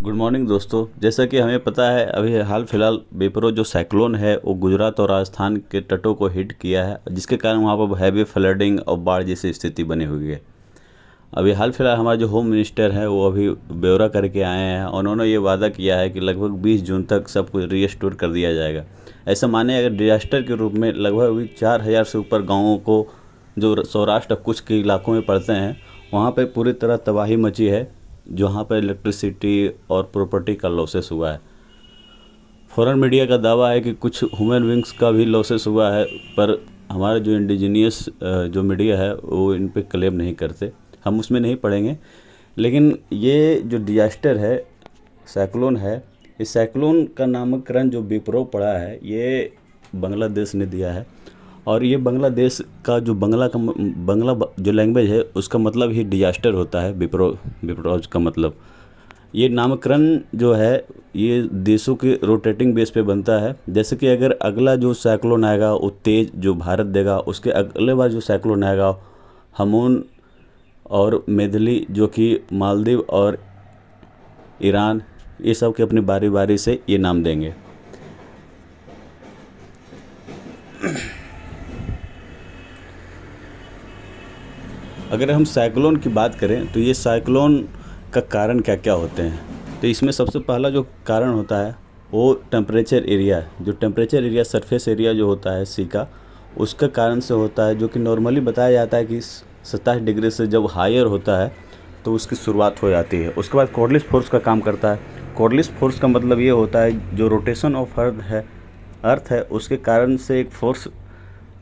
Good morning दोस्तों। जैसा कि हमें पता है, अभी हाल फिलहाल बेपरो जो साइक्लोन है वो गुजरात और राजस्थान के तटों को हिट किया है, जिसके कारण वहाँ पर हैवी फ्लडिंग और बाढ़ जैसी स्थिति बनी हुई है। अभी हाल फिलहाल हमारा जो होम मिनिस्टर है वो अभी ब्यौरा करके आए हैं। उन्होंने ये वादा किया है कि लगभग 20 जून तक सब कुछ रीस्टोर कर दिया जाएगा। ऐसा माने अगर डिजास्टर के रूप में लगभग अभी 4000 से ऊपर गाँवों को, जो सौराष्ट्र कुछ के इलाकों में पड़ते हैं, वहाँ पे पूरी तरह तबाही मची है। जहाँ पर इलेक्ट्रिसिटी और प्रॉपर्टी का लॉसेस हुआ है। फॉरेन मीडिया का दावा है कि कुछ ह्यूमन बींग्स का भी लॉसेस हुआ है, पर हमारा जो इंडिजीनियस जो मीडिया है वो इन पे क्लेम नहीं करते। हम उसमें नहीं पढ़ेंगे। लेकिन ये जो डिजास्टर है, साइक्लोन है, इस साइक्लोन का नामकरण जो बिप्रो पड़ा है ये बांग्लादेश ने दिया है। और ये बांग्लादेश का जो बांग्ला जो लैंग्वेज है उसका मतलब ही डिजास्टर होता है। बिप्रोज का मतलब, ये नामकरण जो है ये देशों के रोटेटिंग बेस पे बनता है। जैसे कि अगर अगला जो साइक्लोन आएगा वो तेज जो भारत देगा, उसके अगले बार जो साइक्लोन आएगा हमून और मेदली जो कि मालदीव और ईरान, ये सब के अपनी बारी बारी से ये नाम देंगे। अगर हम साइक्लोन की बात करें तो ये साइक्लोन का कारण क्या क्या होते हैं, तो इसमें सबसे पहला जो कारण होता है वो टेम्परेचर एरिया, जो टेम्परेचर एरिया सरफेस एरिया जो होता है सी का, उसका कारण से होता है। जो कि नॉर्मली बताया जाता है कि 27 डिग्री से जब हायर होता है तो उसकी शुरुआत हो जाती है। उसके बाद कॉर्डलिस फोर्स का काम करता है। कॉर्डलिस फोर्स का मतलब ये होता है जो रोटेशन ऑफ अर्थ है उसके कारण से एक फोर्स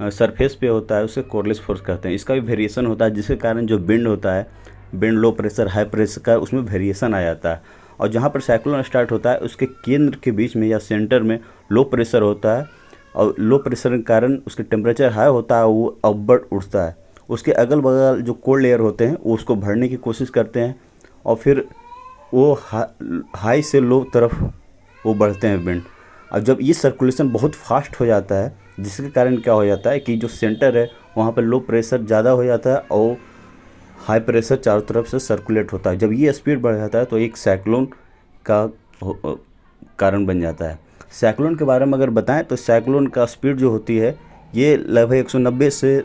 सरफेस पे होता है, उसे कॉर्डलिस फोर्स कहते हैं। इसका भी वेरिएशन होता है, जिसके कारण जो विंड होता है, wind low pressure high pressure का, उसमें वेरिएशन आ जाता है। और जहाँ पर साइक्लोन स्टार्ट होता है उसके केंद्र के बीच में या सेंटर में लो प्रेशर होता है, और लो प्रेशर के कारण उसके टेम्परेचर हाई होता है, वो अपवर्ड उठता है। उसके अगल बगल जो कोल्ड एयर होते हैं वो उसको भरने की कोशिश करते हैं, और फिर वो हाई से लो तरफ वो बढ़ते हैं विंड। और जब ये सर्कुलेशन बहुत फास्ट हो जाता है, जिसके कारण क्या हो जाता है कि जो सेंटर है वहाँ पर लो प्रेशर ज़्यादा हो जाता है और हाई प्रेशर चारों तरफ से सर्कुलेट होता है। जब ये स्पीड बढ़ जाता है तो एक साइक्लोन का कारण बन जाता है। साइक्लोन के बारे में अगर बताएं तो साइक्लोन का स्पीड जो होती है ये लगभग 190 से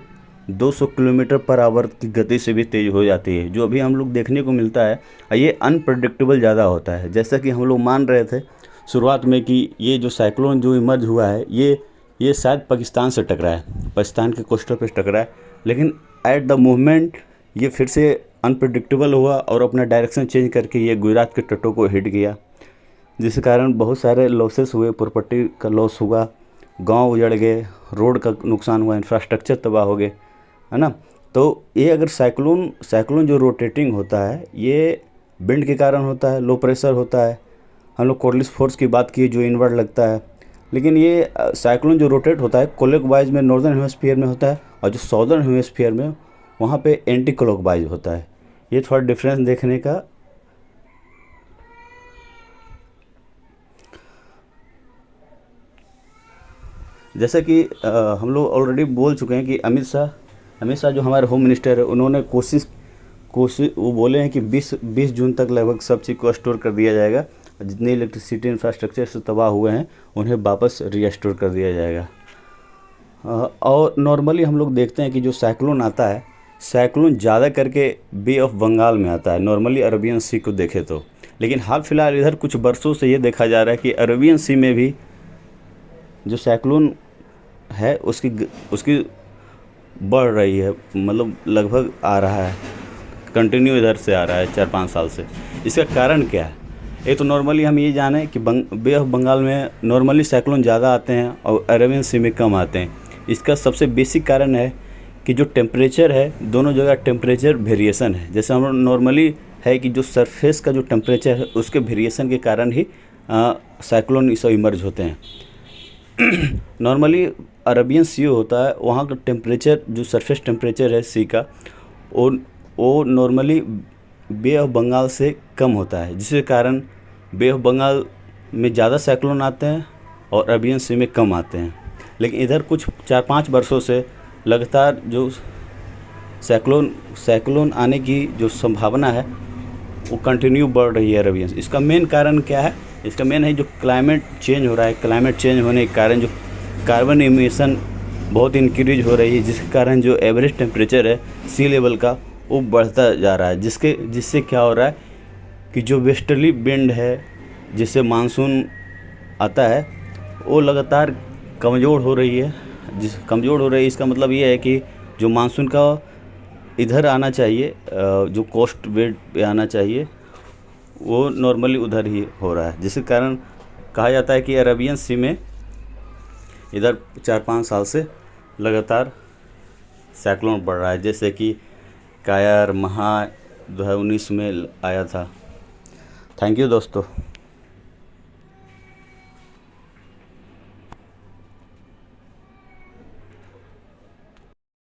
200 किलोमीटर पर आवर की गति से भी तेज़ हो जाती है, जो अभी हम लोग देखने को मिलता है। ये अनप्रडिक्टेबल ज़्यादा होता है। जैसा कि हम लोग मान रहे थे शुरुआत में कि ये जो साइक्लोन जो इमर्ज हुआ है ये शायद पाकिस्तान से टकरा है, पाकिस्तान के कोस्टल पे टकरा है, लेकिन एट द मोमेंट ये फिर से अनप्रडिक्टेबल हुआ और अपना डायरेक्शन चेंज करके ये गुजरात के तटों को हिट गया, जिस कारण बहुत सारे लॉसेस हुए, प्रॉपर्टी का लॉस हुआ, गांव उजड़ गए, रोड का नुकसान हुआ, इंफ्रास्ट्रक्चर तबाह हो गए, है ना। तो ये अगर साइक्लोन जो रोटेटिंग होता है ये विंड के कारण होता है, लो प्रेशर होता है। हम लोग कॉर्डलिस फोर्स की बात की जो इनवर्ड लगता है, लेकिन ये साइक्लोन जो रोटेट होता है क्लॉकवाइज में नॉर्दर्न हेमिस्फीयर में होता है, और जो साउदर्न हेमिस्फीयर में वहाँ पे एंटी क्लॉकवाइज होता है। ये थोड़ा डिफरेंस देखने का। जैसे कि हम लोग ऑलरेडी बोल चुके हैं कि अमित शाह जो हमारे होम मिनिस्टर है, उन्होंने कोशिश वो बोले हैं कि 20 जून तक लगभग सब चीज़ को स्टोर कर दिया जाएगा। जितने इलेक्ट्रिसिटी इंफ्रास्ट्रक्चर से तबाह हुए हैं उन्हें वापस रीस्टोर कर दिया जाएगा। और नॉर्मली हम लोग देखते हैं कि जो साइक्लोन आता है, साइक्लोन ज़्यादा करके बे ऑफ बंगाल में आता है, नॉर्मली अरबियन सी को देखें तो। लेकिन हाल फिलहाल इधर कुछ बरसों से ये देखा जा रहा है कि अरबियन सी में भी जो साइक्लोन है उसकी बढ़ रही है, मतलब लगभग आ रहा है, कंटिन्यू इधर से आ रहा है 4-5 साल से। इसका कारण क्या है? तो नॉर्मली हम ये जाने कि बे ऑफ बंगाल में नॉर्मली साइक्लोन ज़्यादा आते हैं और अरेबियन सी में कम आते हैं। इसका सबसे बेसिक कारण है कि जो टेम्परेचर है, दोनों जगह टेम्परेचर वेरिएशन है। जैसे हम नॉर्मली है कि जो सरफेस का जो टेम्परेचर है उसके वेरिएशन के कारण ही साइक्लोन सब इमर्ज होते हैं। नॉर्मली अरेबियन सी होता है, वहाँ का टेम्परेचर जो सरफेस टेम्परेचर है सी का वो नॉर्मली बे ऑफ बंगाल से कम होता है, जिसके कारण बे ऑफ बंगाल में ज़्यादा साइक्लोन आते हैं और अरेबियन सी में कम आते हैं। लेकिन इधर कुछ 4-5 वर्षों से लगातार जो साइक्लोन आने की जो संभावना है वो कंटिन्यू बढ़ रही है अरेबियन। इसका मेन कारण क्या है? इसका मेन है जो क्लाइमेट चेंज हो रहा है। क्लाइमेट चेंज होने के कारण जो कार्बन इमिशन बहुत इंक्रीज हो रही है, जिसके कारण जो एवरेज टेम्परेचर है सी लेवल का वो बढ़ता जा रहा है, जिससे क्या हो रहा है कि जो वेस्टर्ली विंड है जिससे मानसून आता है वो लगातार कमज़ोर हो रही है। इसका मतलब ये है कि जो मानसून का इधर आना चाहिए, जो कोस्ट बेल्ट पे आना चाहिए, वो नॉर्मली उधर ही हो रहा है, जिसके कारण कहा जाता है कि अरेबियन सी में इधर 4-5 साल से लगातार साइक्लोन बढ़ रहा है, जैसे कि कायर महा 2019 में आया था। थैंक यू दोस्तों।